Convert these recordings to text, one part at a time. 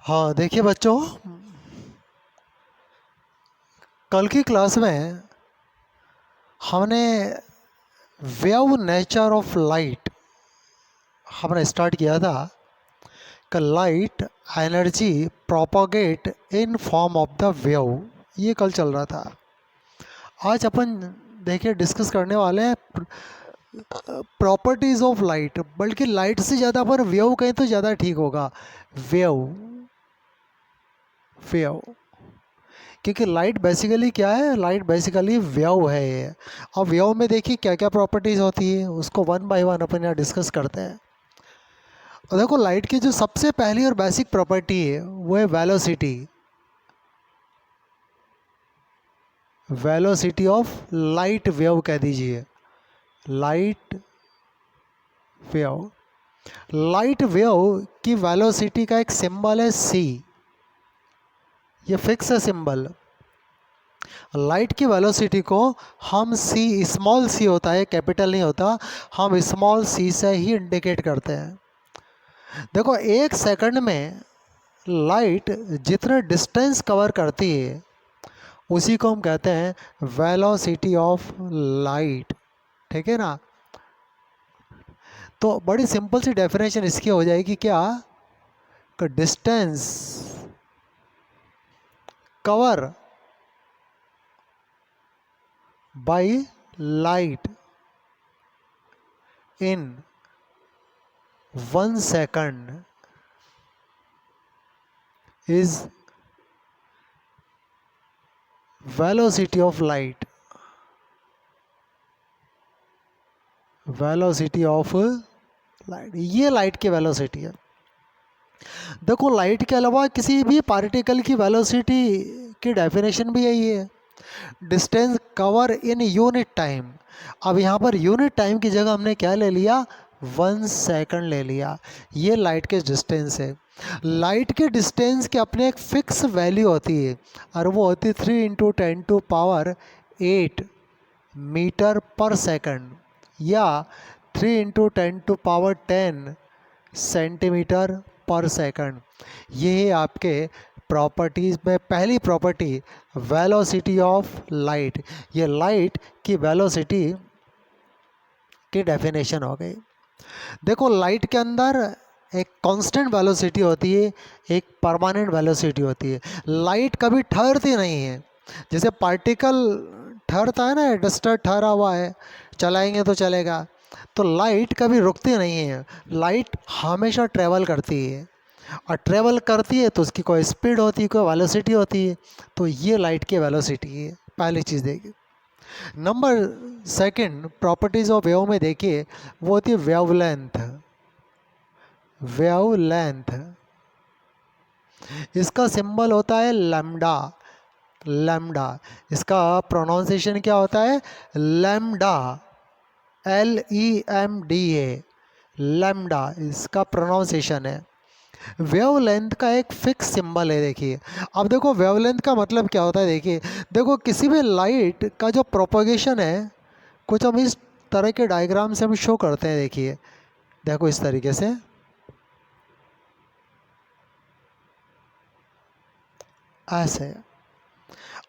हाँ देखिए बच्चों, कल की क्लास में हमने वेव नेचर ऑफ लाइट हमने स्टार्ट किया था कि light energy propagate in form of the wave. ये कल चल रहा था। आज अपन देखिए डिस्कस करने वाले हैं प्रॉपर्टीज ऑफ लाइट, बल्कि लाइट से ज़्यादा अपन वेव कहें तो ज़्यादा ठीक होगा। वेव वेव क्योंकि लाइट बेसिकली क्या है, लाइट बेसिकली वेव है ये। अब वेव में देखिए क्या क्या प्रॉपर्टीज़ होती है, उसको वन बाय वन अपन यहाँ डिस्कस करते हैं। और देखो लाइट की जो सबसे पहली और बेसिक प्रॉपर्टी है वो है velocity. Velocity of light wave कह दीजिए, लाइट वेव। लाइट वेव की वेलोसिटी का एक सिंबल है सी, ये फिक्स है सिंबल। लाइट की वेलोसिटी को हम सी, स्मॉल सी होता है, कैपिटल नहीं होता, हम स्मॉल सी से ही इंडिकेट करते हैं। देखो एक सेकंड में लाइट जितना डिस्टेंस कवर करती है उसी को हम कहते हैं वेलोसिटी ऑफ लाइट। ठीक है ना। तो बड़ी सिंपल सी डेफिनेशन इसकी हो जाएगी क्या, कि distance cover by light in 1 second is velocity of light, velocity of light. ये लाइट की वेलोसिटी है। देखो लाइट के अलावा किसी भी पार्टिकल की वेलोसिटी की डेफिनेशन भी यही है, distance cover in unit time. अब यहाँ पर यूनिट टाइम की जगह हमने क्या ले लिया, 1 second ले लिया। ये लाइट के डिस्टेंस है। लाइट के डिस्टेंस की अपने एक फिक्स वैल्यू होती है और वो होती है 3 × 10⁸ मीटर पर सेकंड या 3 × 10⁻10 सेंटीमीटर पर सेकंड। ये है आपके प्रॉपर्टीज़ में पहली प्रॉपर्टी, वेलोसिटी ऑफ लाइट। ये लाइट की वेलोसिटी की डेफिनेशन हो गई। देखो लाइट के अंदर एक कांस्टेंट वेलोसिटी होती है, एक परमानेंट वेलोसिटी होती है। लाइट कभी ठहरती नहीं है। जैसे पार्टिकल ठहरता है ना, डस्टर ठहरा हुआ है, चलाएंगे तो चलेगा। तो लाइट कभी रुकती नहीं है, लाइट हमेशा ट्रेवल करती है। और ट्रेवल करती है तो उसकी कोई स्पीड होती है, कोई वेलोसिटी होती है। तो ये लाइट की वेलोसिटी है, पहली चीज़ देखिए। Number second properties of wave में देखिए, वो होती है वेवलेंथ। वेवलेंथ, इसका सिंबल होता है लैम्डा। लैम्डा, इसका प्रोनाउंसिएशन क्या होता है, लैम्डा, LEMDA, लैम्डा इसका प्रोनाउंसिएशन है। वेवलेंथ का एक फिक्स सिंबल है देखिए। अब देखो वेवलेंथ का मतलब क्या होता है, देखिए देखो किसी भी लाइट का जो प्रोपोगेशन है, कुछ हम इस तरह के डायग्राम से हम शो करते हैं। देखिए देखो इस तरीके से, ऐसे।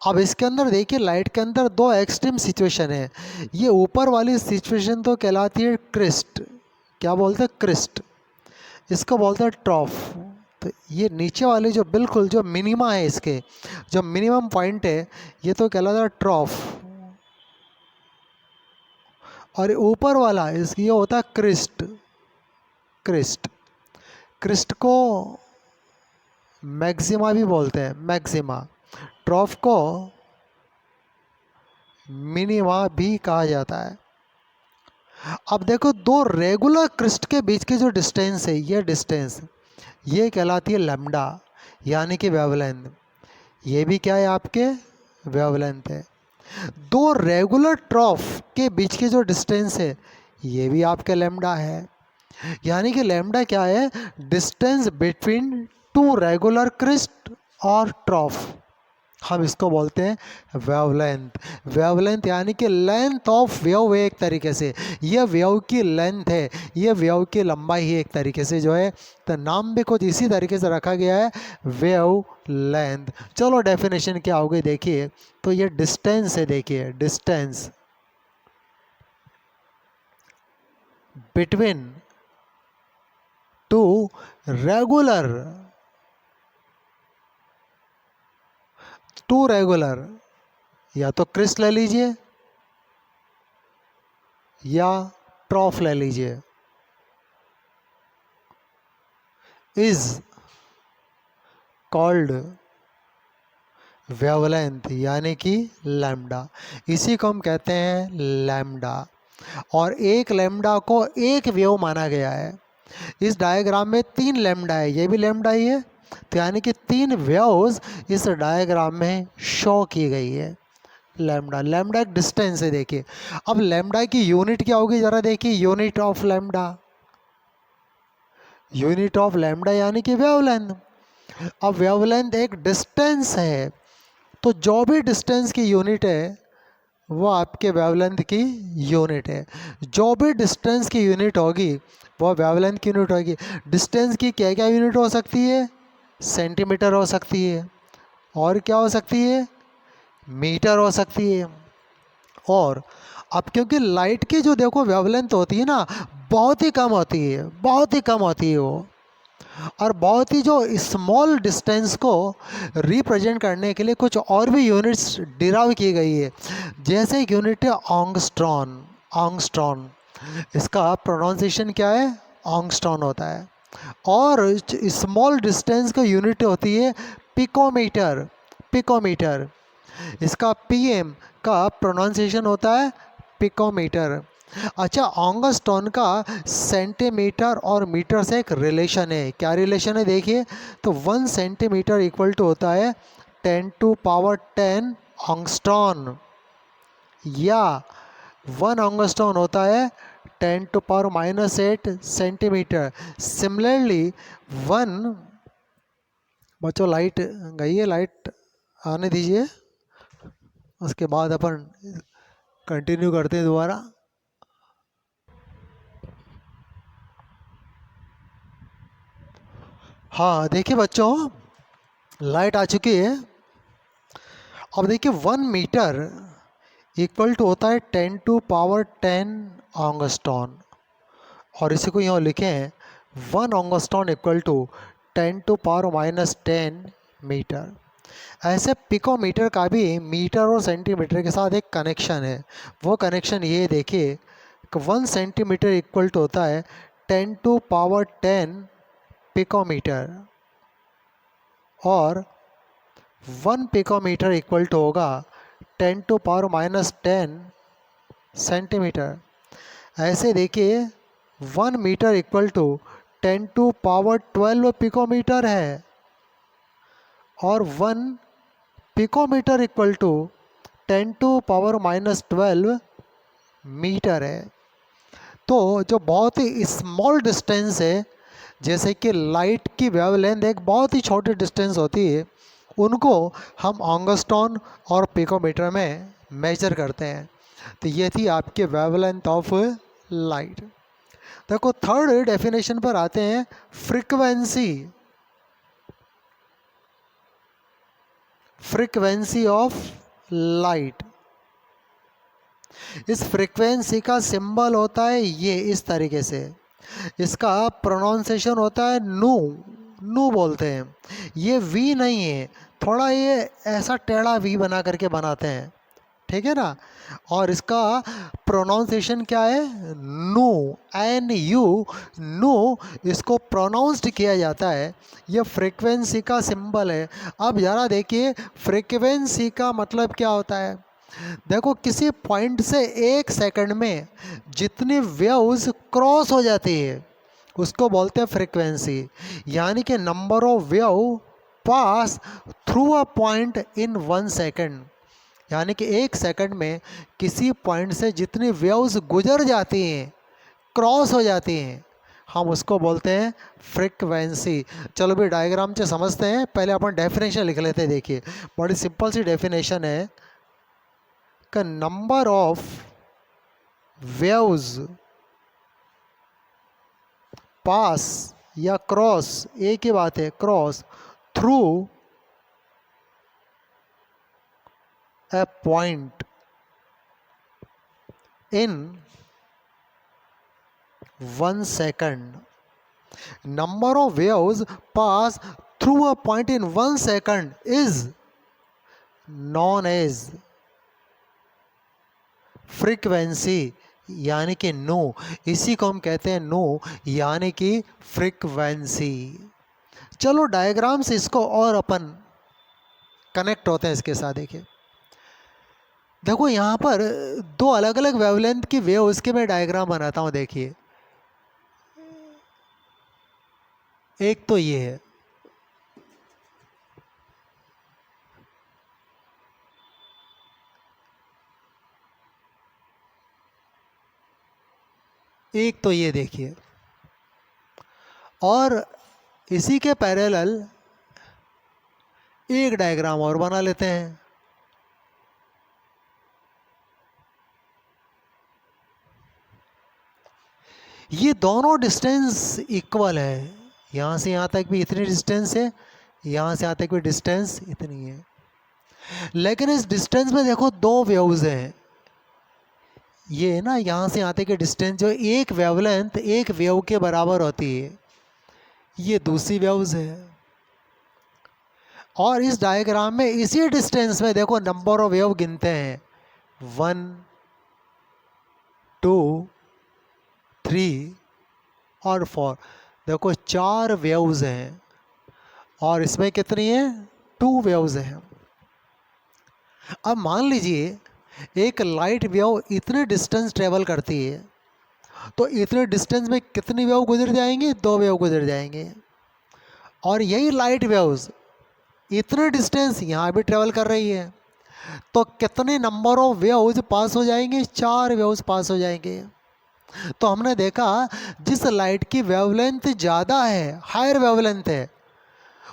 अब इसके अंदर देखिए लाइट के अंदर दो एक्सट्रीम सिचुएशन है। ये ऊपर वाली सिचुएशन तो कहलाती है क्रिस्ट, क्या बोलते हैं, क्रिस्ट। इसको बोलते हैं ट्रॉफ। तो ये नीचे वाले जो बिल्कुल जो मिनिमा है, इसके जो मिनिमम पॉइंट है, ये तो कहलाता है ट्रॉफ। और ऊपर वाला इस ये होता है क्रिस्ट। क्रिस्ट, क्रिस्ट को मैक्सिमा भी बोलते हैं, मैक्सिमा। ट्रॉफ को मिनिमा भी कहा जाता है। अब देखो दो रेगुलर क्रिस्ट के बीच की जो डिस्टेंस है, ये डिस्टेंस ये कहलाती है लैम्डा, यानी कि वेवलेंथ। ये भी क्या है, आपके वेवलेंथ है। दो रेगुलर ट्रॉफ के बीच की जो डिस्टेंस है, ये भी आपके लैम्डा है। यानी कि लैम्डा क्या है, distance between two regular crest और ट्रॉफ। हम इसको बोलते हैं वेवलेंथ। वेवलेंथ यानी कि लेंथ ऑफ वेव है एक तरीके से, ये वेव की लेंथ है, ये वेव की लंबाई है एक तरीके से जो है, तो नाम भी कुछ इसी तरीके से रखा गया है, वेव लेंथ। चलो डेफिनेशन क्या होगी देखिए, तो ये डिस्टेंस है, देखिए डिस्टेंस बिटवीन टू रेगुलर या तो क्रिस्ट ले लीजिए या ट्रॉफ ले लीजिए, इज कॉल्ड वेवलेंथ यानी कि लैम्डा। इसी को हम कहते हैं लैम्डा। और एक लैम्डा को एक वेव माना गया है। इस डायग्राम में 3 लैम्डा है, ये भी लैम्डा ही है, तो यानी कि 3 वेव्स इस डायग्राम में शो की गई है। लैम्डा, लैम्डा एक डिस्टेंस है देखिए। अब लैम्डा की यूनिट क्या होगी जरा देखिए, unit of lambda, unit of lambda यानी कि वेवलेंथ। अब वेवलेंथ एक डिस्टेंस है, तो जो भी डिस्टेंस की यूनिट है वो आपके वेवलेंथ की यूनिट है। जो भी डिस्टेंस की यूनिट होगी वो वेवलेंथ की यूनिट होगी। डिस्टेंस की क्या क्या यूनिट हो सकती है, सेंटीमीटर हो सकती है, और क्या हो सकती है, मीटर हो सकती है। और अब क्योंकि लाइट की जो देखो वेवलेंथ होती है ना, बहुत ही कम होती है, बहुत ही कम होती है वो, और बहुत ही जो स्मॉल डिस्टेंस को रिप्रेजेंट करने के लिए कुछ और भी यूनिट्स डिराइव की गई है। जैसे एक यूनिट है ऑंगस्ट्रॉन, ऑंगस्ट्रॉन, इसका प्रोनाउंसिएशन क्या है, ऑंगस्ट्रॉन होता है। और स्मॉल डिस्टेंस का यूनिट होती है पिकोमीटर, पिकोमीटर, इसका पीएम का प्रोनाउंसिएशन होता है पिकोमीटर। अच्छा, ऑंगस्टोन का सेंटीमीटर और मीटर से एक रिलेशन है, क्या रिलेशन है देखिए, तो 1 सेंटीमीटर इक्वल टू होता है 10⁻10 ऑंगस्टोन, या 1 ऑंगस्टोन होता है 10⁻⁻8 सेंटीमीटर। सिमिलरली 1, बच्चों लाइट गई है, लाइट आने दीजिए, उसके बाद अपन कंटिन्यू करते हैं दोबारा। हाँ देखिए बच्चों, लाइट आ चुकी है। अब देखिए 1 मीटर इक्वल टू होता है 10⁻10 ऑंगस्टोन, और इसी को यहाँ लिखें 1 ऑंगस्टोन इक्वल टू 10⁻⁻10 मीटर। ऐसे पिकोमीटर का भी मीटर और सेंटीमीटर के साथ एक कनेक्शन है। वो कनेक्शन ये देखिए कि 1 सेंटीमीटर इक्वल टू होता है 10⁻10 पिकोमीटर, और 1 पिकोमीटर इक्वल टू होगा 10⁻⁻10 सेंटीमीटर। ऐसे देखिए 1 मीटर इक्वल टू 10⁻12 पिकोमीटर है, और 1 पिकोमीटर इक्वल टू 10⁻12 मीटर है। तो जो बहुत ही स्मॉल डिस्टेंस है, जैसे कि लाइट की वेवलेंथ एक बहुत ही छोटी डिस्टेंस होती है, उनको हम ऑंगस्टोन और पिकोमीटर में मेजर करते हैं। तो ये थी आपके वेवलेंथ ऑफ लाइट। देखो थर्ड डेफिनेशन पर आते हैं, फ्रीक्वेंसी, फ्रीक्वेंसी ऑफ लाइट। इस फ्रीक्वेंसी का सिंबल होता है ये इस तरीके से, इसका प्रोनाउंसिएशन होता है नू, नू बोलते हैं। ये वी नहीं है, थोड़ा ये ऐसा टेढ़ा वी बना करके बनाते हैं, ठीक है ना। और इसका प्रोनाउंसिएशन क्या है, नू, NU, नू, इसको प्रोनाउंस्ड किया जाता है। ये फ्रीक्वेंसी का सिंबल है। अब ज़रा देखिए फ्रीक्वेंसी का मतलब क्या होता है। देखो किसी पॉइंट से 1 सेकंड में जितनी वेव्स क्रॉस हो जाती है उसको बोलते हैं फ्रीक्वेंसी, यानी कि number of wave pass through a point in 1 second, यानी कि 1 सेकंड में किसी पॉइंट से जितनी वेव्स गुजर जाती हैं, क्रॉस हो जाती हैं, हम उसको बोलते हैं फ्रीक्वेंसी। चलो भी डायग्राम से समझते हैं, पहले अपन डेफिनेशन लिख लेते हैं। देखिए बड़ी सिंपल सी डेफिनेशन है कि नंबर ऑफ वेव्स पास या क्रॉस, एक ही बात है, cross through a point in 1 second. Number of waves pass through a point in 1 second is known as frequency, यानी कि नो, इसी को हम कहते हैं नो, यानी कि फ्रीक्वेंसी। चलो डायग्राम से इसको और अपन कनेक्ट होते हैं इसके साथ। देखिए देखो यहाँ पर दो अलग अलग वेवलेंथ की वेव, उसके मैं डायग्राम बनाता हूँ। देखिए एक तो ये है, एक तो ये देखिए, और इसी के पैरेलल एक डायग्राम और बना लेते हैं। ये दोनों डिस्टेंस इक्वल है, यहाँ से यहाँ तक भी इतनी डिस्टेंस है, यहाँ से यहाँ तक भी डिस्टेंस इतनी है, लेकिन इस डिस्टेंस में देखो दो वेव्स हैं। ये ना यहाँ से यहाँ तक की डिस्टेंस जो एक वेवलेंथ एक वेव के बराबर होती है, ये दूसरी वेव्स है। और इस डायग्राम में इसी डिस्टेंस में देखो नंबर ऑफ वेव गिनते हैं, 1 2 3 और 4। देखो 4 वेव्स हैं, और इसमें कितनी है, 2 वेव्स हैं। अब मान लीजिए एक लाइट वेव इतने डिस्टेंस ट्रेवल करती है, तो इतने डिस्टेंस में कितनी वेव गुजर जाएंगे, 2 वेव गुजर जाएंगे। और यही लाइट वेव्स इतने डिस्टेंस यहाँ भी ट्रेवल कर रही है, तो कितने नंबर ऑफ वेव्स पास हो जाएंगे, 4 वेव्स पास हो जाएंगे। तो हमने देखा जिस लाइट की वेवलेंथ ज़्यादा है, हायर वेवलेंथ है,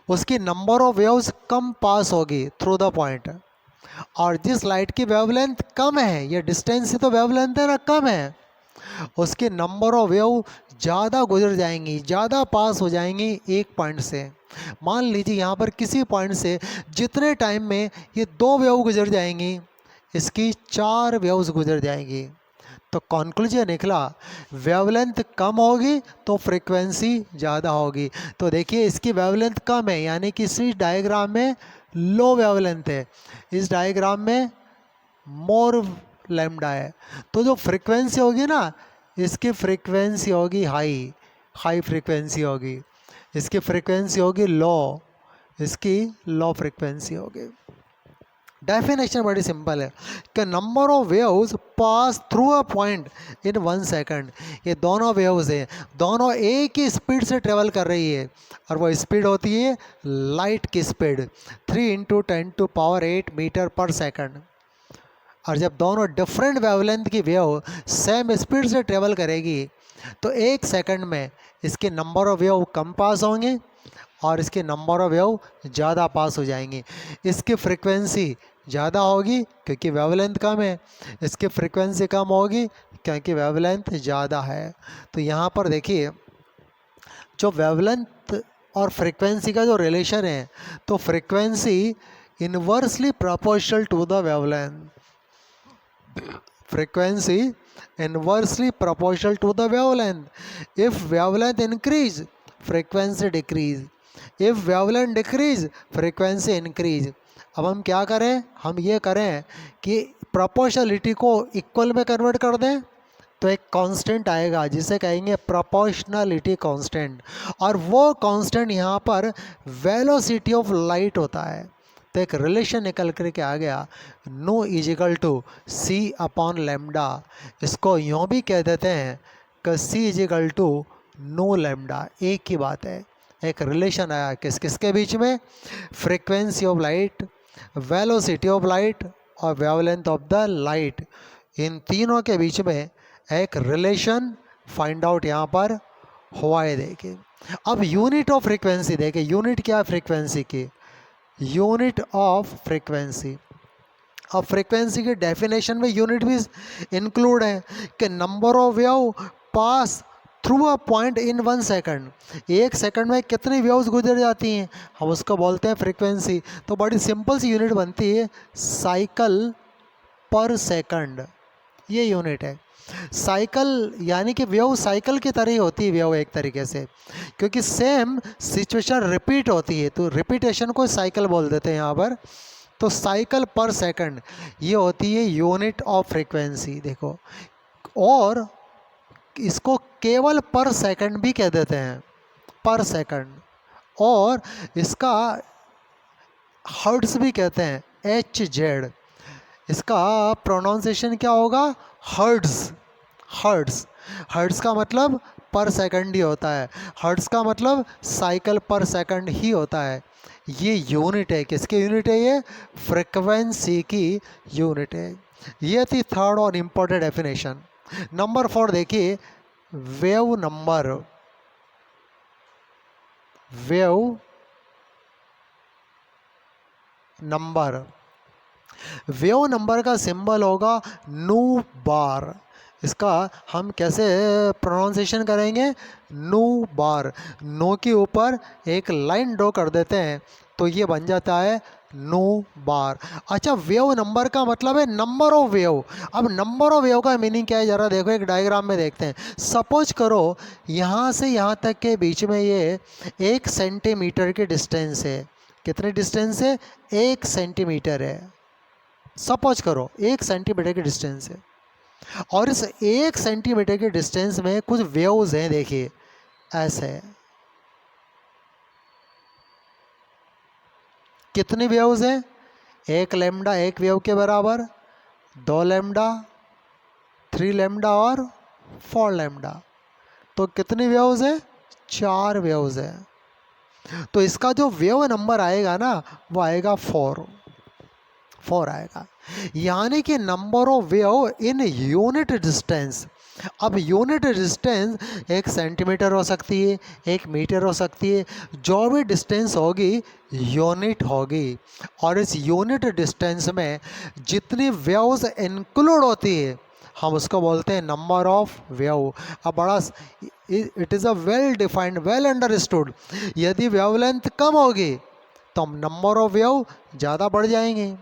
उसकी नंबर ऑफ वेव्स कम पास होगी थ्रू द पॉइंट। और जिस लाइट की वेवलेंथ कम है, ये डिस्टेंस से तो वेवलेंथ है ना कम है, उसके नंबर ऑफ वेव ज़्यादा गुजर जाएंगी, ज़्यादा पास हो जाएंगी एक पॉइंट से। मान लीजिए यहाँ पर किसी पॉइंट से जितने टाइम में ये 2 वेव गुजर जाएंगी, इसकी 4 वेव्स गुजर जाएंगी। तो कॉन्क्लूजन निकला, वेवलेंथ कम होगी तो फ्रीक्वेंसी ज़्यादा होगी। तो देखिए इसकी वेवलेंथ कम है, यानी कि इसी डायग्राम में लो वेवलेंथ है, इस डायग्राम में मोर लैम्डा है। तो जो फ्रीक्वेंसी होगी ना, इसकी फ्रीक्वेंसी होगी हाई फ्रीक्वेंसी होगी, इसकी फ्रीक्वेंसी होगी लो, इसकी लो फ्रीक्वेंसी होगी। डेफिनेशन बड़ी सिंपल है कि number of waves pass through a point in 1 second. ये दोनों वेव्स हैं, दोनों एक ही स्पीड से ट्रेवल कर रही है, और वो स्पीड होती है लाइट की स्पीड, 3 × 10⁸ मीटर पर सेकंड। और जब दोनों डिफरेंट वेवलेंथ की वेव सेम स्पीड से ट्रेवल करेगी, तो 1 सेकंड में इसके नंबर ऑफ वेव कम पास होंगे और इसके नंबर ऑफ वेव ज़्यादा पास हो जाएंगे। इसकी फ्रीक्वेंसी ज़्यादा होगी क्योंकि वेवलेंथ कम है, इसकी फ्रीक्वेंसी कम होगी क्योंकि वेवलेंथ ज़्यादा है। तो यहाँ पर देखिए जो वेवलेंथ और फ्रीक्वेंसी का जो रिलेशन है, तो frequency inversely proportional to the wavelength, frequency inversely proportional to the wavelength. If wavelength increase, frequency decrease. If wavelength decrease, frequency increase. अब हम क्या करें, हम ये करें कि प्रोपोर्शनलिटी को इक्वल में कन्वर्ट कर दें, तो एक कांस्टेंट आएगा जिसे कहेंगे प्रोपोर्शनलिटी कांस्टेंट, और वो कांस्टेंट यहाँ पर वेलोसिटी ऑफ लाइट होता है। तो एक रिलेशन निकल कर के आ गया, nu equal to c upon lambda. इसको यूँ भी कह देते हैं कि c equal to nu lambda, एक ही बात है। एक रिलेशन आया किस किसके बीच में, frequency of light, velocity of light और वेवलेंथ ऑफ द लाइट, इन तीनों के बीच में एक रिलेशन फाइंड आउट यहाँ पर हुआ है देखिए। अब यूनिट ऑफ फ्रीक्वेंसी देखिए, यूनिट क्या है फ्रीक्वेंसी की, यूनिट ऑफ फ्रीक्वेंसी। अब फ्रीक्वेंसी के डेफिनेशन में यूनिट भी इंक्लूड है कि number of wave pass through a point in 1 second, 1 second में कितनी वेव्स गुजर जाती हैं, हम उसको बोलते हैं फ्रीक्वेंसी। तो बड़ी सिंपल सी यूनिट बनती है साइकिल पर सेकंड, ये यूनिट है। साइकिल यानी कि वेव साइकिल की तरह ही होती है वेव एक तरीके से, क्योंकि सेम सिचुएशन रिपीट होती है, तो रिपीटेशन को साइकिल बोल देते हैं यहाँ पर। तो साइकिल पर सेकंड ये होती है यूनिट ऑफ फ्रीक्वेंसी देखो। और इसको केवल पर सेकंड भी कह देते हैं, पर सेकंड। और इसका हर्ट्ज भी कहते हैं, HZ। इसका प्रोनाउंसिएशन क्या होगा, हर्ट्ज। हर्ट्ज, हर्ट्ज का मतलब पर सेकंड ही होता है, हर्ट्ज का मतलब साइकिल पर सेकंड ही होता है। ये यूनिट है, किसकी यूनिट है, ये फ्रीक्वेंसी की यूनिट है। ये थी थर्ड और इम्पोर्टेंट डेफिनेशन। नंबर 4 देखिए, wave number. Wave number, wave number का सिंबल होगा नू बार। इसका हम कैसे प्रोनाउंसिएशन करेंगे, नू बार। नो के ऊपर एक लाइन ड्रॉ कर देते हैं तो ये बन जाता है नू बार। अच्छा, वेव नंबर का मतलब है नंबर ऑफ वेव। अब नंबर ऑफ वेव का मीनिंग क्या है, ज़रा देखो एक डायग्राम में देखते हैं। सपोज करो यहाँ से यहाँ तक के बीच में ये 1 सेंटीमीटर की डिस्टेंस है। कितनी डिस्टेंस है, 1 सेंटीमीटर है। सपोज करो 1 सेंटीमीटर की डिस्टेंस है, और इस 1 सेंटीमीटर के डिस्टेंस में कुछ वेव्स हैं, देखिए ऐसे। कितनी वेव्स हैं, 1 लैम्डा 1 वेव के बराबर, 2 लैम्डा, 3 लैम्डा और 4 लैम्डा। तो कितनी वेव्स हैं, 4 वेव्स हैं। तो इसका जो वेव नंबर आएगा ना, वो आएगा 4 आएगा। यानी कि number of wave in unit distance. अब यूनिट डिस्टेंस 1 सेंटीमीटर हो सकती है, 1 मीटर हो सकती है, जो भी डिस्टेंस होगी यूनिट होगी। और इस यूनिट डिस्टेंस में जितनी वेव्स इंक्लूड होती है हम उसको बोलते हैं नंबर ऑफ वेव। अब बड़ा it is a well defined, well understood. यदि वेवलेंथ कम होगी तो हम नंबर ऑफ वेव ज़्यादा बढ़ जाएंगे,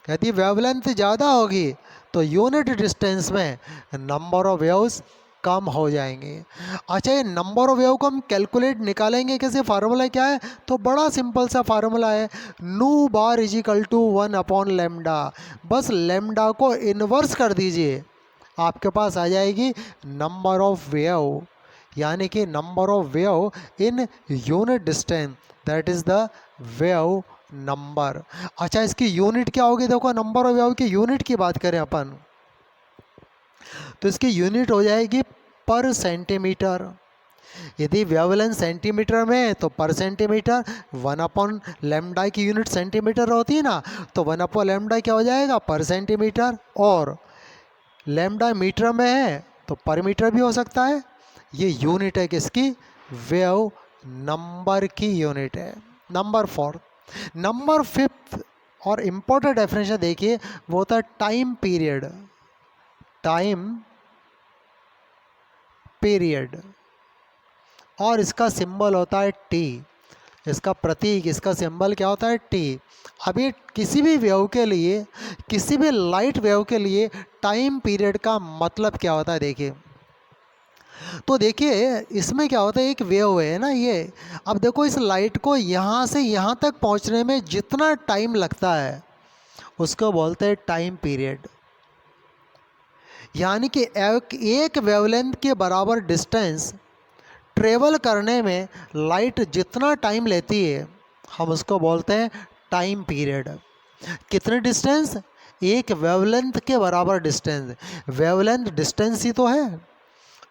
यदि वेवलेंथ ज़्यादा होगी तो यूनिट डिस्टेंस में नंबर ऑफ वेव्स कम हो जाएंगे। अच्छा, ये नंबर ऑफ वेव को हम कैलकुलेट निकालेंगे कैसे, फार्मूला क्या है, तो बड़ा सिंपल सा फार्मूला है, nu bar is equal to 1 upon lambda. बस लेमडा को इन्वर्स कर दीजिए, आपके पास आ जाएगी नंबर ऑफ वेव, यानी कि number of wave in unit distance, that is the wave number. अच्छा, इसकी यूनिट क्या होगी, देखो नंबर ऑफ वेव की यूनिट की बात करें अपन तो इसकी यूनिट हो जाएगी पर सेंटीमीटर। यदि वेवलेंथ सेंटीमीटर में है तो पर सेंटीमीटर, 1 अपॉन लेमडा की यूनिट सेंटीमीटर होती है ना, तो 1 अपॉन लेमडा क्या हो जाएगा, पर सेंटीमीटर। और लेमडा मीटर में है तो पर मीटर भी हो सकता है। ये यूनिट है किसकी, वेव नंबर की यूनिट है। नंबर 4, नंबर 5 और इम्पोर्टेंट डेफिनेशन देखिए, वो होता है टाइम पीरियड। टाइम पीरियड, और इसका सिंबल होता है टी। इसका प्रतीक, इसका सिंबल क्या होता है, टी। अभी किसी भी वेव के लिए, किसी भी लाइट वेव के लिए टाइम पीरियड का मतलब क्या होता है, देखिए। तो देखिए इसमें क्या होता है, एक वेव है ना ये, अब देखो इस लाइट को यहाँ से यहाँ तक पहुँचने में जितना टाइम लगता है उसको बोलते हैं टाइम पीरियड। यानी कि एक वेवलेंथ के बराबर डिस्टेंस ट्रेवल करने में लाइट जितना टाइम लेती है हम उसको बोलते हैं टाइम पीरियड। कितने डिस्टेंस, एक वेवलेंथ के बराबर डिस्टेंस। वेवलेंथ डिस्टेंस ही तो है,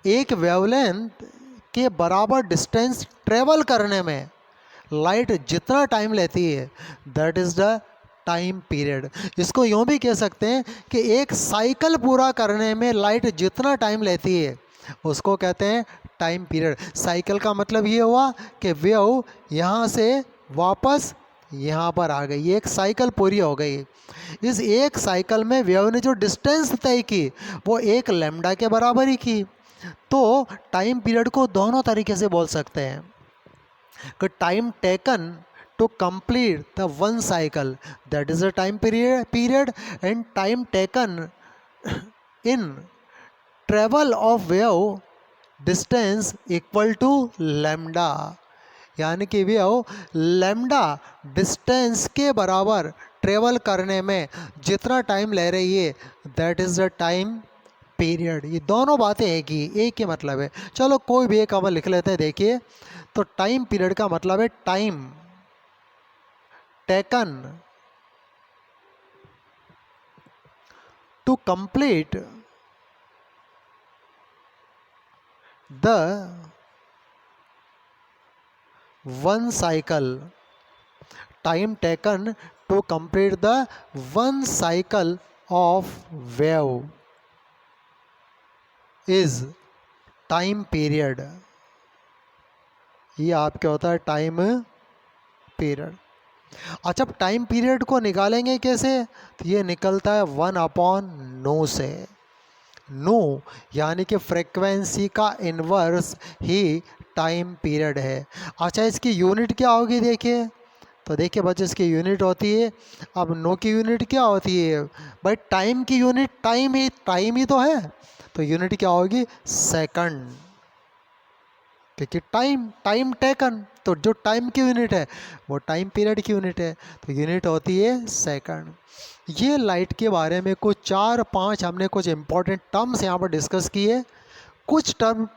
एक वेवलेंथ के बराबर डिस्टेंस ट्रेवल करने में लाइट जितना टाइम लेती है that is the time period. इसको यूँ भी कह सकते हैं कि एक साइकिल पूरा करने में लाइट जितना टाइम लेती है उसको कहते हैं टाइम पीरियड। साइकिल का मतलब ये हुआ कि वेव यहाँ से वापस यहाँ पर आ गई, ये एक साइकिल पूरी हो गई। इस एक साइकिल में वेव ने जो डिस्टेंस तय की वो एक लैम्डा के बराबर ही की। तो टाइम पीरियड को दोनों तरीके से बोल सकते हैं कि time taken to complete the one cycle, that is the time period, and time taken in travel of wave distance equal to lambda, यानी कि वेव लैम्डा डिस्टेंस के बराबर ट्रेवल करने में जितना टाइम ले रही है that is the time period. ये दोनों बातें एक ही मतलब है। चलो कोई भी एक हम लिख लेते हैं। देखिए, तो टाइम पीरियड का मतलब है time taken to complete the one cycle, time taken to complete the one cycle of wave is time period. ये आपके होता है टाइम पीरियड। अच्छा, अब टाइम पीरियड को निकालेंगे कैसे? तो ये निकलता है 1/नो से। नो यानी कि फ्रीक्वेंसी का इन्वर्स ही टाइम पीरियड है। अच्छा, इसकी यूनिट क्या होगी? देखिए, तो देखिए बच्चे, इसकी यूनिट होती है, अब नो की यूनिट क्या होती है भाई? टाइम की यूनिट टाइम ही तो है, तो यूनिट क्या होगी? सेकंड। क्योंकि टाइम टेकन, तो जो टाइम की यूनिट है वो टाइम पीरियड की यूनिट है, तो यूनिट होती है सेकंड। ये लाइट के बारे में कुछ 4-5 हमने कुछ इंपॉर्टेंट टर्म्स यहाँ पर डिस्कस किए। कुछ टर्म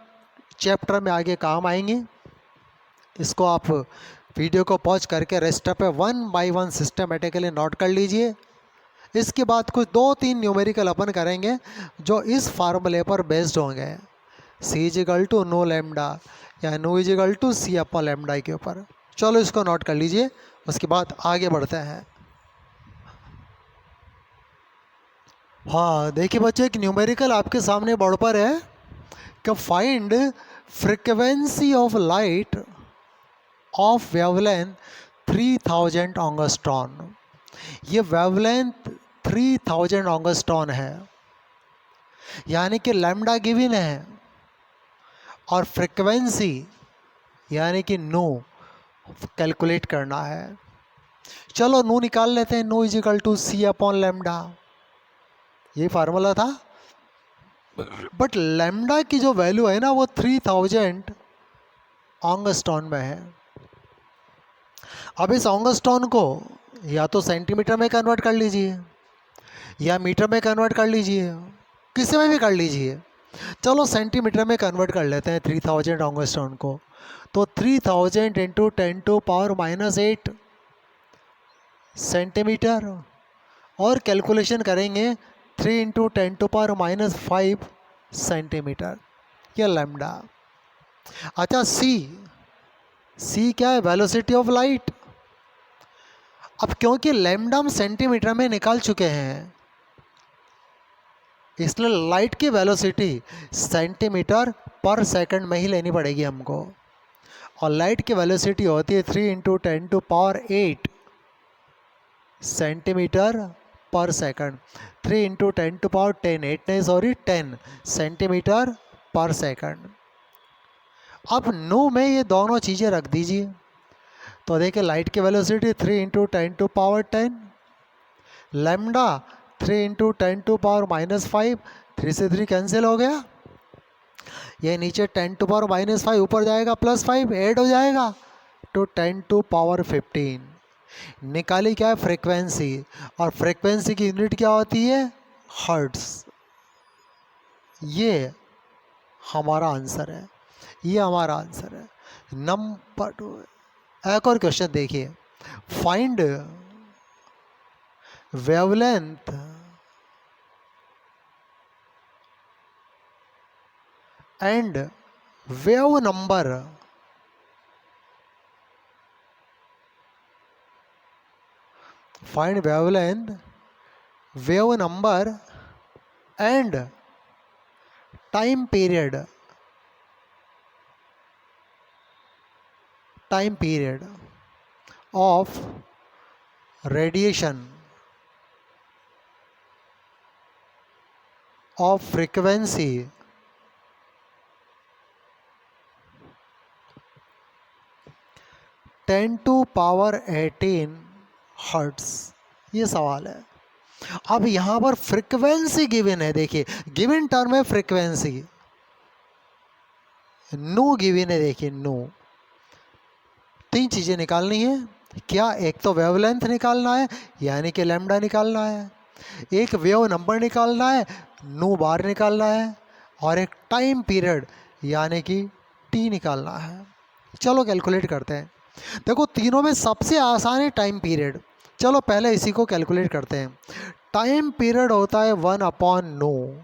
चैप्टर में आगे काम आएंगे। इसको आप वीडियो को पॉज करके रेस्ट पे 1 बाय 1 सिस्टमेटिकली नोट कर लीजिए। इसके बाद कुछ 2-3 न्यूमेरिकल अपन करेंगे जो इस फार्मूले पर बेस्ड होंगे, c is equal to nu lambda या nu is equal to c upon lambda के ऊपर। चलो इसको नोट कर लीजिए, उसके बाद आगे बढ़ते हैं। हाँ देखिए बच्चे, एक न्यूमेरिकल आपके सामने बोर्ड पर है कि find frequency of light of wavelength 3000 ऑंगस्ट्रॉन। ये वेवलेंथ 3000 ऑंगस्ट्रॉन है, यानी कि लैम्डा गिवन है और फ्रीक्वेंसी यानी कि नो कैलकुलेट करना है। चलो नो निकाल लेते हैं। Nu is equal to c upon lambda, ये फार्मूला था। बट लैम्डा की जो वैल्यू है ना वो 3000 ऑंगस्टॉन में है। अब इस ऑंगस्टॉन को या तो सेंटीमीटर में कन्वर्ट कर लीजिए या मीटर में कन्वर्ट कर लीजिए, किसी में भी कर लीजिए। चलो सेंटीमीटर में कन्वर्ट कर लेते हैं 3000 ऑंगस्टॉन को। तो 3000 इंटू 10⁻⁻8 सेंटीमीटर, और कैलकुलेशन करेंगे 3 इंटू 10⁻⁻5 सेंटीमीटर, यह लैम्डा। अच्छा, सी क्या है? Velocity of light. अब क्योंकि लैम्डा हम सेंटीमीटर में निकाल चुके हैं, इसलिए लाइट की वेलोसिटी सेंटीमीटर पर सेकंड में ही लेनी पड़ेगी हमको। और लाइट की वेलोसिटी होती है 3 इंटू 10⁸ सेंटीमीटर पर सेकंड। 3 इंटू 10⁻10 8 नहीं सॉरी 10 सेंटीमीटर पर सेकंड। अब नो में ये दोनों चीज़ें रख दीजिए, तो देखिए लाइट की वेलोसिटी 3 इंटू 10⁻10, लैम्डा 3 इंटू 10⁻⁻5, 3 से 3 कैंसिल हो गया, ये नीचे 10⁻⁻5 ऊपर जाएगा +5 ऐड हो जाएगा तो 10⁻15। निकाली क्या है? फ्रीक्वेंसी, और फ्रीक्वेंसी की यूनिट क्या होती है? हर्ट्स। ये हमारा आंसर है, ये हमारा आंसर है। नंबर 2, एक और क्वेश्चन देखिए। Find wavelength and wave number find wavelength, wave number and time period time period of radiation of frequency 10⁻18 hertz, ये सवाल है। अब यहां पर फ्रीक्वेंसी गिवन है, देखिए गिवन टर्म है फ्रीक्वेंसी, नो गिवन है, देखिए नो। तीन चीजें निकालनी है क्या, एक तो वेवलेंथ निकालना है यानी कि लैम्डा निकालना है, एक वेव नंबर निकालना है नो बार निकालना है, और एक टाइम पीरियड यानी कि टी निकालना है। चलो कैलकुलेट करते हैं। देखो तीनों में सबसे आसान है टाइम पीरियड। चलो पहले इसी को कैलकुलेट करते हैं। टाइम पीरियड होता है 1/नो।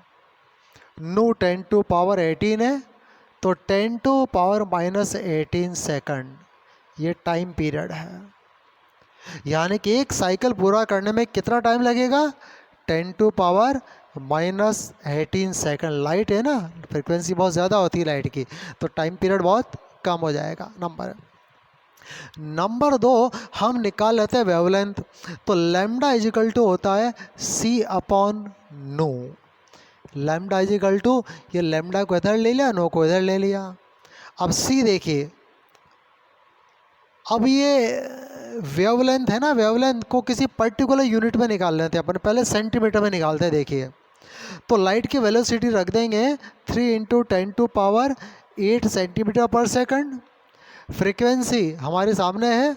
नो 10⁻18 है तो 10⁻−18 सेकंड ये टाइम पीरियड है। यानी कि एक साइकिल पूरा करने में कितना टाइम लगेगा, 10⁻−18 सेकंड। लाइट है ना, फ्रीक्वेंसी बहुत ज़्यादा होती है लाइट की, तो टाइम पीरियड बहुत कम हो जाएगा। नंबर 2 हम निकाल लेते हैं वेवलेंथ। तो लैम्डा इजिकल टू होता है C/नो। लैम्डा इजिकल टू, ये लैम्डा को इधर ले लिया, नो को इधर ले लिया। अब C देखिए, अब ये वेवलेंथ है ना, वेवलेंथ को किसी पर्टिकुलर यूनिट में निकाल लेते हैं अपन, पहले सेंटीमीटर में निकालते हैं। देखिए तो लाइट की वेलोसिटी रख देंगे 3 × 10⁸ सेंटीमीटर पर सेकंड। फ्रीक्वेंसी हमारे सामने है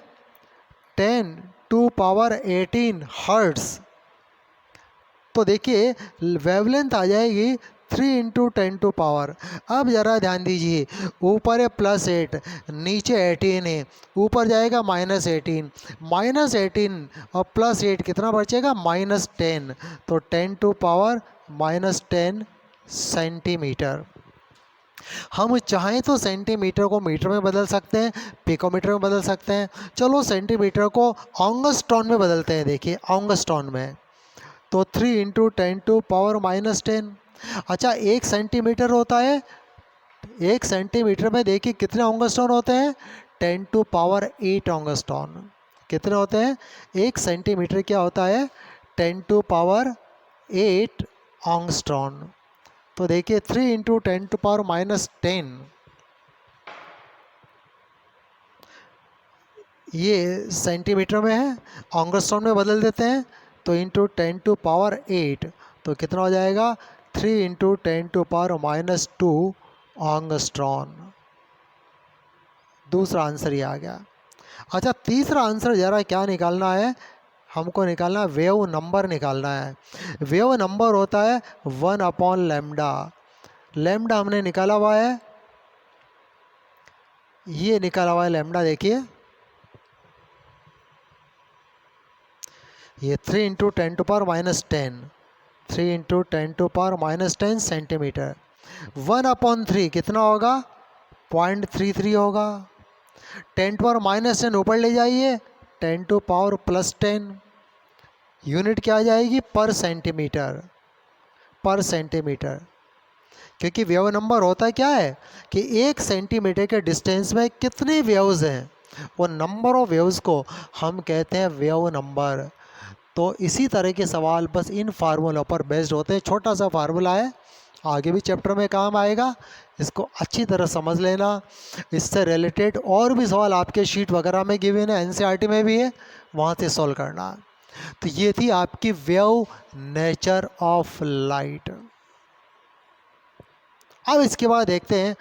10⁻18 हर्ट्स। तो देखिए वेवलेंथ आ जाएगी 3 × 10⁻। अब ज़रा ध्यान दीजिए, ऊपर है +8, नीचे 18 है, ऊपर जाएगा -18, -18 और +8 कितना बचेगा, -10, तो 10⁻−10 सेंटीमीटर। हम चाहें तो सेंटीमीटर को मीटर में बदल सकते हैं, पिकोमीटर में बदल सकते हैं। चलो सेंटीमीटर को ऑंगस्ट्रॉन में बदलते हैं। देखिए ऑंगस्ट्रॉन में तो 3 × 10⁻−10। अच्छा एक सेंटीमीटर होता है, एक सेंटीमीटर में देखिए कितने ऑंगस्ट्रॉन होते हैं, 10⁸ ऑंगस्ट्रॉन। कितने होते हैं, एक सेंटीमीटर क्या होता है, 10⁸ ऑंगस्ट्रॉन। तो देखिए 3 × 10⁻−10 ये सेंटीमीटर में है, ऑंगस्ट्रॉन में बदल देते हैं तो इंटू 10⁸ तो कितना हो जाएगा, 3 × 10⁻−2 ऑंगस्ट्रॉन। दूसरा आंसर ये आ गया। अच्छा तीसरा आंसर जरा क्या निकालना है, हमको निकालना है वेव नंबर निकालना है। वेव नंबर होता है 1/लैम्डा। लैम्डा हमने निकाला हुआ है, ये निकाला हुआ है लैम्डा। देखिए ये 3 × 10⁻−10, 3 × 10⁻−10 सेंटीमीटर। 1/3 कितना होगा, 0.33 होगा। 10⁻−10 ऊपर ले जाइए, 10⁻+10, यूनिट क्या आ जाएगी, पर सेंटीमीटर, पर सेंटीमीटर। क्योंकि वेव नंबर होता क्या है कि एक सेंटीमीटर के डिस्टेंस में कितने वेव्स हैं, वो नंबर ऑफ वेव्स को हम कहते हैं वेव नंबर। तो इसी तरह के सवाल बस इन फार्मूलों पर बेस्ड होते हैं। छोटा सा फार्मूला है, आगे भी चैप्टर में काम आएगा, इसको अच्छी तरह समझ लेना। इससे रिलेटेड और भी सवाल आपके शीट वगैरह में गिवन है, एनसीईआरटी में भी है, वहाँ से सॉल्व करना। तो ये थी आपकी वेव नेचर ऑफ लाइट। अब इसके बाद देखते हैं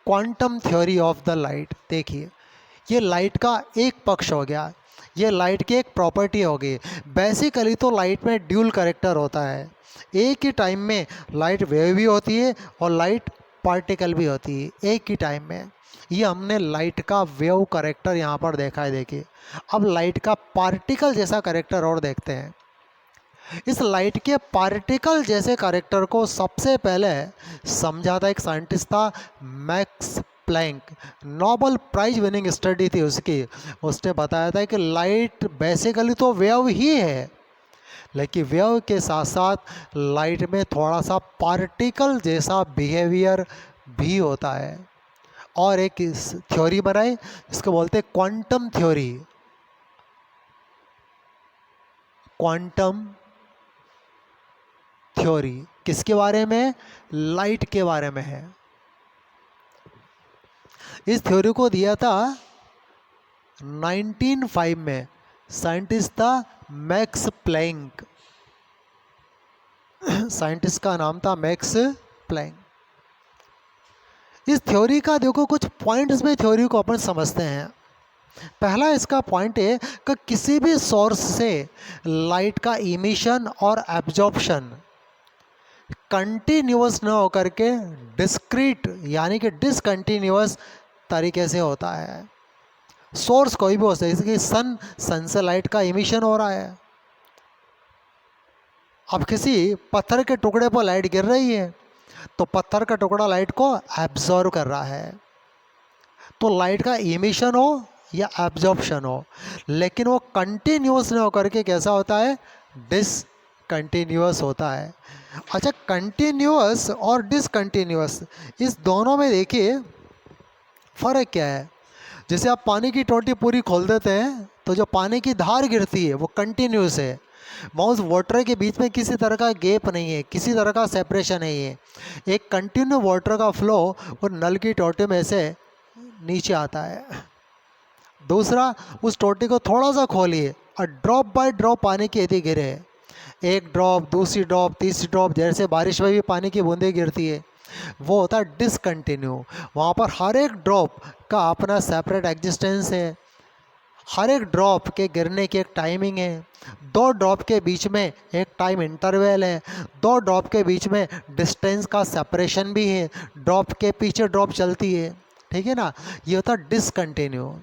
quantum theory of the light. देखिए ये लाइट का एक पक्ष हो गया, ये लाइट की एक प्रॉपर्टी हो गई। बेसिकली तो लाइट में ड्यूल कैरेक्टर होता है, एक ही टाइम में लाइट वेव भी होती है और लाइट पार्टिकल भी होती है एक ही टाइम में। ये हमने लाइट का वेव कैरेक्टर यहाँ पर देखा है। देखिए अब लाइट का पार्टिकल जैसा कैरेक्टर और देखते हैं। इस लाइट के पार्टिकल जैसे कैरेक्टर को सबसे पहले समझा था एक साइंटिस्ट था, Max Planck. Nobel prize winning study थी उसकी। उसने बताया था कि लाइट बेसिकली तो वेव ही है, लेकिन वेव के साथ साथ लाइट में थोड़ा सा पार्टिकल जैसा बिहेवियर भी होता है। और एक थ्योरी बनाई जिसको बोलते हैं क्वांटम थ्योरी। क्वांटम थ्योरी किसके बारे में? लाइट के बारे में है। इस थ्योरी को दिया था 1905 में, साइंटिस्ट था मैक्स प्लैंक। साइंटिस्ट का नाम था मैक्स प्लैंक। इस थ्योरी का देखो कुछ पॉइंट्स में थ्योरी को अपन समझते हैं। पहला इसका पॉइंट है कि किसी भी सोर्स से लाइट का इमिशन और एब्जॉर्प्शन कंटिन्यूअस न होकर के डिस्क्रीट यानी कि डिसकंटिन्यूअस तरीके से होता है। सोर्स कोई भी हो सकता है, जैसे कि सन से लाइट का इमिशन हो रहा है। अब किसी पत्थर के टुकड़े पर लाइट गिर रही है तो पत्थर का टुकड़ा लाइट को एब्जॉर्व कर रहा है, तो लाइट का इमिशन हो या एब्जॉर्प्शन हो, लेकिन वो कंटिन्यूअस न होकर के कैसा होता है? डिसकंटिन्यूअस होता है। अच्छा, कंटिन्यूअस और डिसकंटिन्यूअस इस दोनों में देखिए फ़र्क क्या है। जैसे आप पानी की टोटी पूरी खोल देते हैं तो जो पानी की धार गिरती है वो कंटिन्यूस है, माउस वाटर के बीच में किसी तरह का गैप नहीं है, किसी तरह का सेपरेशन नहीं है। एक कंटिन्यू वाटर का फ्लो और नल की टोटी में से नीचे आता है। दूसरा, उस टोटी को थोड़ा सा खोलिए और ड्रॉप बाय ड्रॉप पानी की यदि गिरे, एक ड्रॉप, दूसरी ड्रॉप, तीसरी ड्रॉप, जैसे बारिश में भी पानी की बूंदें गिरती है, वो होता है डिसकंटिन्यू। वहाँ पर हर एक ड्रॉप का अपना सेपरेट एग्जिस्टेंस है, हर एक ड्रॉप के गिरने की एक टाइमिंग है, दो ड्रॉप के बीच में एक टाइम इंटरवल है, दो ड्रॉप के बीच में डिस्टेंस का सेपरेशन भी है, ड्रॉप के पीछे ड्रॉप चलती है। ठीक है ना, ये होता है डिसकंटिन्यू।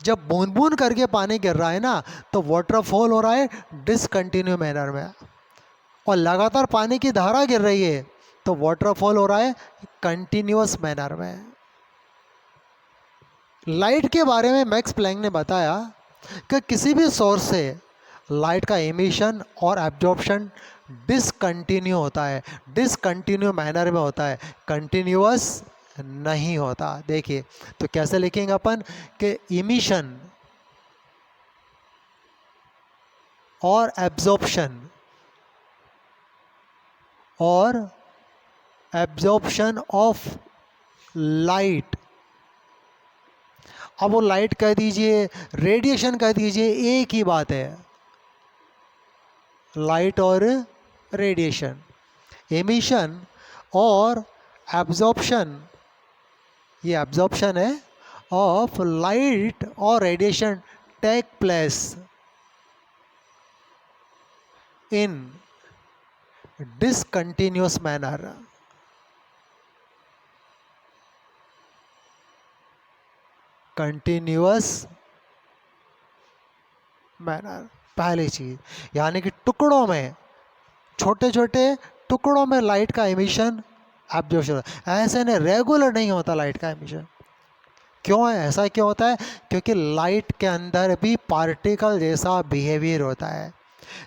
जब बूंद बूंद करके पानी गिर रहा है ना तो वाटरफॉल हो रहा है डिसकंटिन्यू मैनर में, और लगातार पानी की धारा गिर रही है तो वाटरफॉल हो रहा है कंटिन्यूअस मैनर में। लाइट के बारे में मैक्स प्लैंक ने बताया कि किसी भी सोर्स से लाइट का एमिशन और एब्जॉर्प्शन डिसकंटिन्यू होता है, डिसकंटिन्यू मैनर में होता है, कंटिन्यूअस नहीं होता। देखिए तो कैसे लिखेंगे अपन कि इमिशन और एब्जॉर्प्शन ऑफ लाइट, अब वो लाइट कह दीजिए, रेडिएशन कह दीजिए, एक ही बात है, लाइट और रेडिएशन। एमिशन और एब्जॉर्प्शन, ये एब्जॉर्प्शन है ऑफ लाइट और radiation take place in discontinuous manner. Continuous manner पहली चीज, यानी कि टुकड़ों में, छोटे छोटे टुकड़ों में लाइट का एमिशन एब्जॉर्प्शन, ऐसे नहीं रेगुलर नहीं होता लाइट का एमिशन। क्यों है ऐसा, क्यों होता है? क्योंकि लाइट के अंदर भी पार्टिकल जैसा बिहेवियर होता है।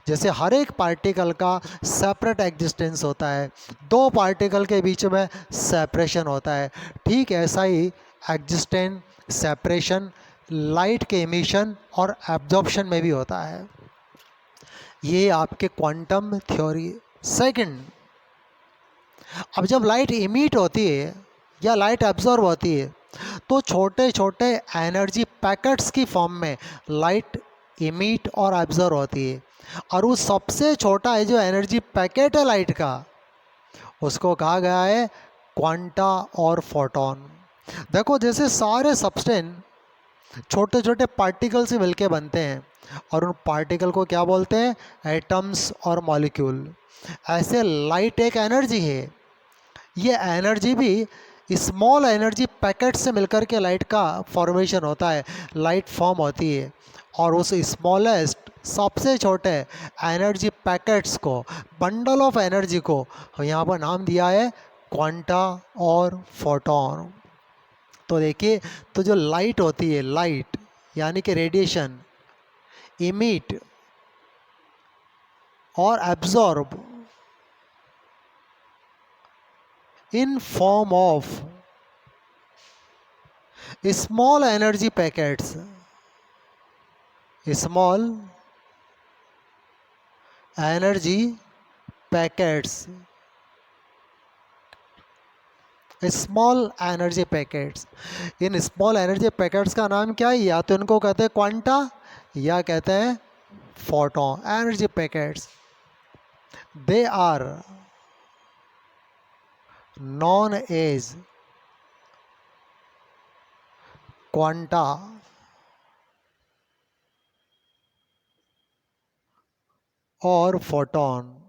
जैसे हर एक पार्टिकल का सेपरेट एग्जिस्टेंस होता है, दो पार्टिकल के बीच में सेपरेशन होता है, ठीक ऐसा ही एग्जिस्टेंस सेपरेशन लाइट के एमिशन और एब्जॉर्प्शन में भी होता है। ये आपके क्वांटम थ्योरी। सेकंड, अब जब लाइट इमिट होती है या लाइट एब्जॉर्ब होती है तो छोटे छोटे एनर्जी पैकेट्स की फॉर्म में लाइट इमिट और एब्जॉर्ब होती है, और वो सबसे छोटा है जो एनर्जी पैकेट है लाइट का, उसको कहा गया है क्वांटा और फोटॉन। देखो जैसे सारे सब्सटेंस छोटे छोटे पार्टिकल से मिलके बनते हैं और उन पार्टिकल को क्या बोलते हैं? एटम्स और मॉलिक्यूल। ऐसे लाइट एक एनर्जी है, ये एनर्जी भी स्मॉल एनर्जी पैकेट से मिलकर के लाइट का फॉर्मेशन होता है, लाइट फॉर्म होती है, और उस स्मॉलेस्ट सबसे छोटे एनर्जी पैकेट्स को, बंडल ऑफ एनर्जी को यहाँ पर नाम दिया है क्वांटा और फोटॉन। तो देखिए, तो जो लाइट होती है, लाइट यानी कि रेडिएशन इमिट और absorb in form of small energy packets, small energy packets, small energy packets. In small energy packets का नाम क्या है? या तो इनको कहते हैं क्वांटा या कहते हैं photon energy packets. They are known as quanta और फोटॉन।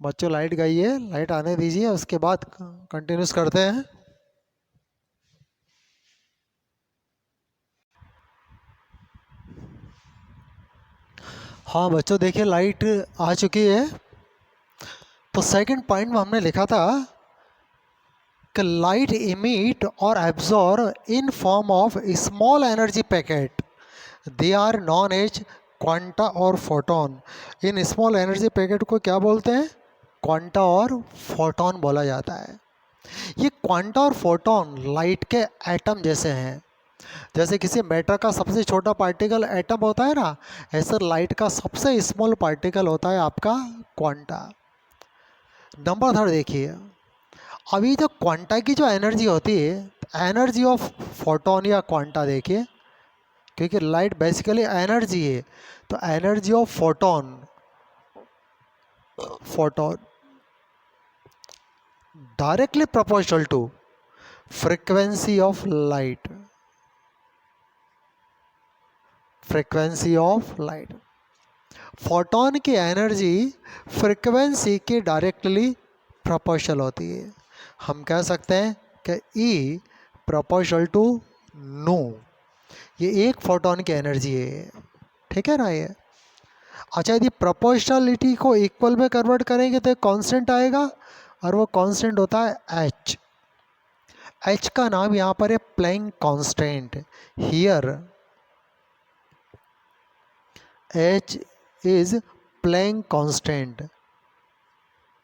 बच्चों लाइट गई है, लाइट आने दीजिए, उसके बाद कंटिन्यूस करते हैं। हाँ बच्चों देखिए लाइट आ चुकी है। तो सेकंड पॉइंट में हमने लिखा था कि लाइट इमिट और absorb in form of small energy packet, they are known as quanta और फोटॉन। इन स्मॉल एनर्जी पैकेट को क्या बोलते हैं? क्वांटा और फोटॉन बोला जाता है। ये क्वांटा और फोटॉन लाइट के एटम जैसे हैं। जैसे किसी मैटर का सबसे छोटा पार्टिकल एटम होता है ना, ऐसे लाइट का सबसे स्मॉल पार्टिकल होता है आपका क्वांटा। नंबर थर्ड देखिए, अभी जो क्वांटा की जो एनर्जी होती है, एनर्जी ऑफ फोटॉन या क्वांटा देखिए, क्योंकि लाइट बेसिकली एनर्जी है, तो energy of photon, photon directly proportional to frequency of light, frequency of light. Photon की एनर्जी फ्रीक्वेंसी के डायरेक्टली प्रोपोर्शनल होती है। हम कह सकते हैं कि ई प्रोपोर्शनल टू नो, ये एक फोटॉन की एनर्जी है, ठीक है ना ये। अच्छा यदि प्रोपोर्शनलिटी को इक्वल में कन्वर्ट करेंगे तो एक कांस्टेंट आएगा, और वो कांस्टेंट होता है एच। एच का नाम यहाँ पर है Planck constant. Here h is Planck constant,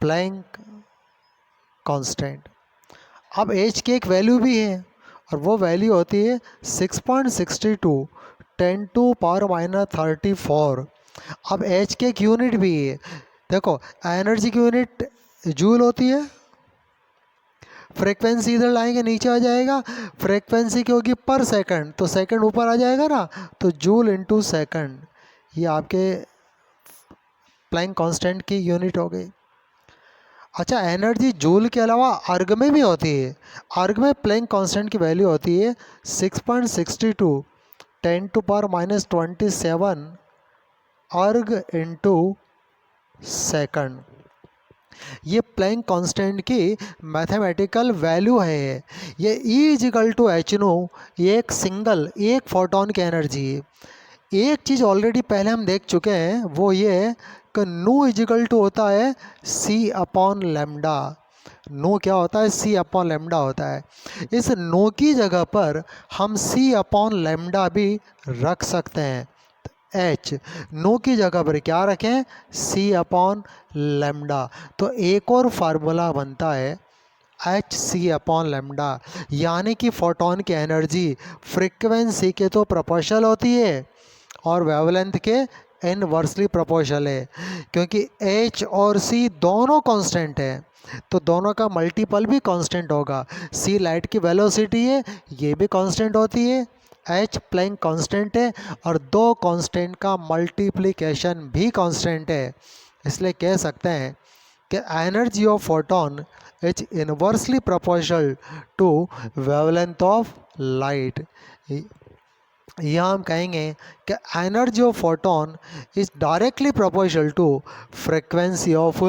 Planck constant. अब एच की एक वैल्यू भी है, और वो वैल्यू होती है 6.62 10⁻34। अब एच की एक यूनिट भी है, देखो एनर्जी की यूनिट जूल होती है। फ्रीक्वेंसी इधर लाएंगे नीचे आ जाएगा, फ्रीक्वेंसी की होगी पर सेकंड, तो सेकंड ऊपर आ जाएगा ना, तो जूल इनटू सेकंड, ये आपके प्लैंक कांस्टेंट की यूनिट हो गई। अच्छा एनर्जी जूल के अलावा अर्ग में भी होती है। अर्ग में प्लैंक कांस्टेंट की वैल्यू होती है 6.62 10⁻27 अर्ग इनटू सेकंड। ये प्लैंक कांस्टेंट की मैथमेटिकल वैल्यू है। ये E=H², ये एक सिंगल एक फोटॉन की एनर्जी है। एक चीज़ ऑलरेडी पहले हम देख चुके हैं, वो ये कि ν होता है C/λ। नो क्या होता है? C/λ होता है। इस नो की जगह पर हम C/λ भी रख सकते हैं। एच नो की जगह पर क्या रखें? C/λ। तो एक और फार्मूला बनता है HC/λ, यानी कि फोटॉन की एनर्जी फ्रीक्वेंसी के तो प्रोपोर्शनल होती है और वेवलेंथ के इनवर्सली प्रोपोर्शनल है। क्योंकि H और C दोनों कांस्टेंट है, तो दोनों का मल्टीपल भी कांस्टेंट होगा। C लाइट की वेलोसिटी है, ये भी कांस्टेंट होती है। H प्लैंक कांस्टेंट है, और दो कांस्टेंट का मल्टीप्लिकेशन भी कांस्टेंट है। इसलिए कह सकते हैं कि energy of photon is inversely proportional to wavelength of light. यहाँ हम कहेंगे कि energy of photon is directly proportional to frequency of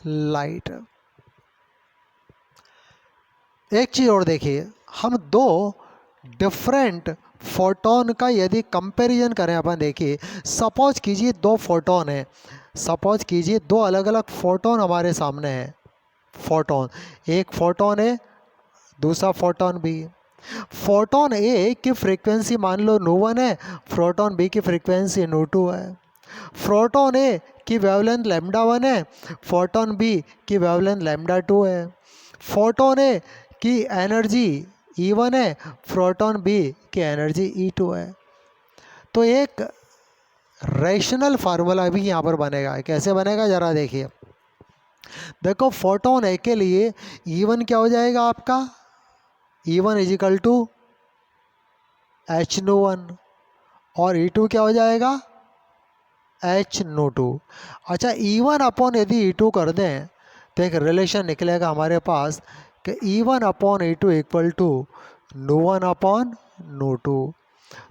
light. एक चीज़ और देखिए, हम दो डिफरेंट फोटॉन का यदि कंपैरिजन करें, अपन देखिए सपोज कीजिए दो फोटॉन है, सपोज कीजिए दो अलग अलग फोटॉन हमारे सामने है। फोटॉन, एक फोटॉन है, दूसरा फोटॉन भी है। फोटॉन ए की फ्रीक्वेंसी मान लो ν1 है, फोटॉन बी की फ्रीक्वेंसी ν2 है। फोटॉन ए की वेवलेंथ λ1 है, फोटॉन बी की वेवलेंथ λ2 है। फोटॉन ए की एनर्जी E1 है, प्रोटॉन बी की एनर्जी E2 है। तो एक रैशनल फार्मूला भी यहाँ पर बनेगा। कैसे बनेगा ज़रा देखिए। देखो फोटोन ए के लिए E1 क्या हो जाएगा आपका, E1 is equal to H₹ और E2 क्या हो जाएगा, H₹. अच्छा E1 अपॉन यदि E2 कर दें तो एक रिलेशन निकलेगा हमारे पास कि E1 upon E2 equal to ₹ upon ₹.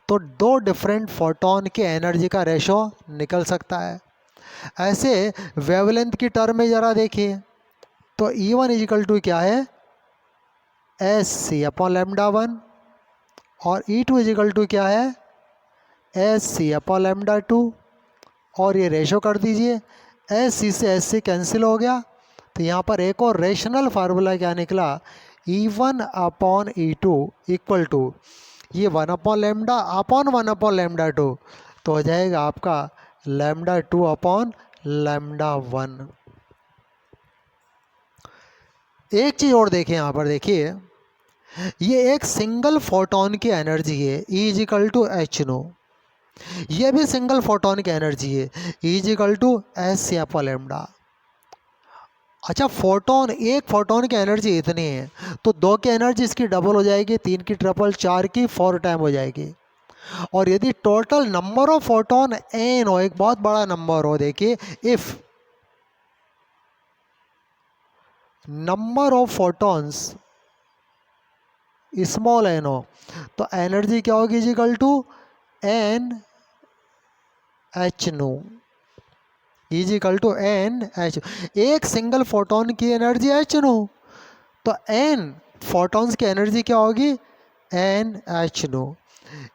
तो दो डिफरेंट फोटोन की एनर्जी का रेशो निकल सकता है। ऐसे वेवलेंथ की टर्म में ज़रा देखिए, तो E1 इज इक्वल टू क्या है, SC अपॉन λ1 और E2 इज इक्वल टू क्या है, SC अपॉन λ2 और ये रेशो कर दीजिए, SC से SC कैंसिल हो गया। तो यहाँ पर एक और रेशनल फार्मूला क्या निकला, E1 upon E2 equal to ये 1 अपॉन λ अपॉन 1 अपॉन λ2, तो हो जाएगा आपका λ2 अपॉन λ1। एक चीज़ और देखें यहाँ पर, देखिए ये एक सिंगल फोटोन की एनर्जी है E is equal to H₹, ये भी सिंगल फोटोन की एनर्जी है E is equal to SC upon λ। अच्छा फोटोन, एक फोटोन की एनर्जी इतनी है तो दो की एनर्जी इसकी डबल हो जाएगी, 3 की ट्रिपल, 4 की 4 टाइम हो जाएगी। और यदि total number of photon n हो, एक बहुत बड़ा नंबर हो, देखिए if number of photons small n हो तो एनर्जी क्या होगी, equal to n H₹ is equal to NH। एक सिंगल फोटोन की एनर्जी H₹, तो n फोटॉन्स की एनर्जी क्या होगी, NH₹।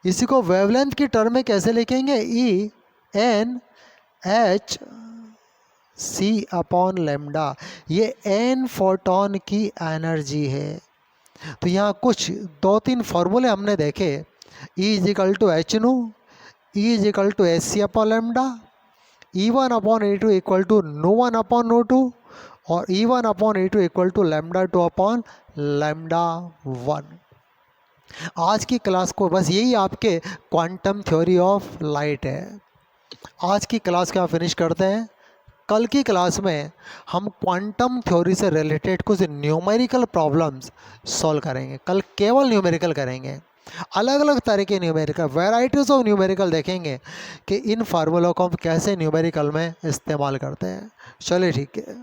इसी को वेवलेंथ की टर्म में कैसे लिखेंगे, E N H C upon λ, ये n फोटोन की एनर्जी है। तो यहाँ कुछ 2-3 फार्मूले हमने देखे, E is equal to H₹, E is equal to SC upon λ, E1 upon E2 equal to ₹ upon ₹2 और E1 upon E2 equal to λ2 upon λ1। आज की क्लास को बस यही आपके क्वांटम थ्योरी ऑफ लाइट है। आज की क्लास का फिनिश करते हैं। कल की क्लास में हम क्वांटम थ्योरी से रिलेटेड कुछ न्यूमेरिकल प्रॉब्लम्स सॉल्व करेंगे। कल केवल न्यूमेरिकल करेंगे, अलग अलग तरह के न्यूमेरिकल, वैराइटीज़ ऑफ न्यूमेरिकल देखेंगे कि इन फार्मूलों को हम कैसे न्यूमेरिकल में इस्तेमाल करते हैं। चलिए ठीक है।